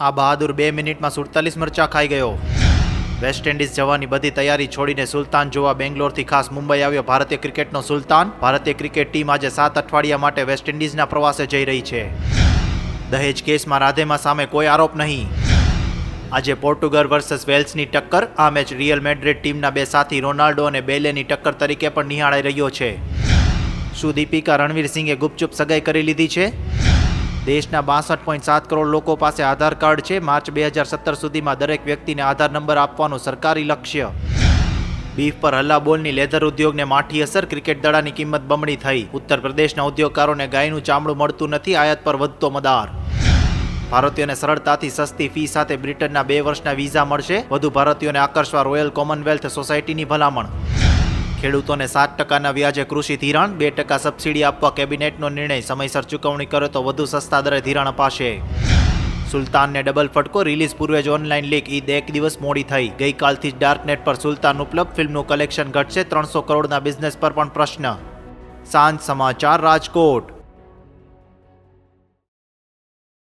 આ બહાદુર 2 મિનિટમાં 47 મરચા ખાઈ ગયો. વેસ્ટ ઇન્ડિઝ જવાની બધી તૈયારી છોડીને સુલતાન જોવા બેંગ્લોરથી ખાસ મુંબઈ આવ્યો ભારતીય ક્રિકેટનો સુલતાન. ભારતીય ક્રિકેટ ટીમ આજે 7 અઠવાડિયા માટે વેસ્ટ ઇન્ડિઝના પ્રવાસે જઈ રહી છે. દહેજ કેસમાં રાધેમા સામે કોઈ આરોપ નહીં. આજે પોર્ટુગલ વર્સસ વેલ્સની ટક્કર. આ મેચ રિયલ મેડ્રિડ ટીમના બે સાથી રોનાલ્ડો અને બેલેની ટક્કર તરીકે પણ નિહાળાઈ રહ્યો છે. શું દીપિકા રણવીર સિંઘે ગુપચુપ સગાઈ કરી લીધી છે? દેશના 62.7 કરોડ લોકો પાસે આધાર કાર્ડ છે. માર્ચ 2017 સુધીમાં દરેક વ્યક્તિને આધાર નંબર આપવાનું સરકારી લક્ષ્ય. બીફ પર હલ્લાબોલની લેધર ઉદ્યોગને માઠી અસર. ક્રિકેટ દડાની કિંમત બમણી થઈ. ઉત્તર પ્રદેશના ઉદ્યોગકારોને ગાયનું ચામડું મળતું નથી. આયાત પર વધતો મદાર. ભારતીયોને સરળતાથી સસ્તી ફી સાથે બ્રિટનના 2 વર્ષના વિઝા મળશે. વધુ ભારતીયોને આકર્ષવા રોયલ કોમનવેલ્થ સોસાયટીની ભલામણ. ખેડૂતોને 7% વ્યાજે કૃષિ ધિરાણ. 2% સબસિડી આપવા કેબિનેટનો નિર્ણય. સમયસર ચૂકવણી કરે તો વધુ સસ્તા દરે ધિરાણ અપાશે. સુલતાનને ડબલ ફટકો. રિલીઝ પૂર્વે જ ઓનલાઈન લીક. ઈદ 1 દિવસ મોડી થઈ. ગઈકાલથી જ ડાર્કનેટ પર સુલતાન ઉપલબ્ધ. ફિલ્મનું કલેક્શન ઘટશે. 300 કરોડના બિઝનેસ પર પણ પ્રશ્ન. સાંજ સમાચાર રાજકોટ.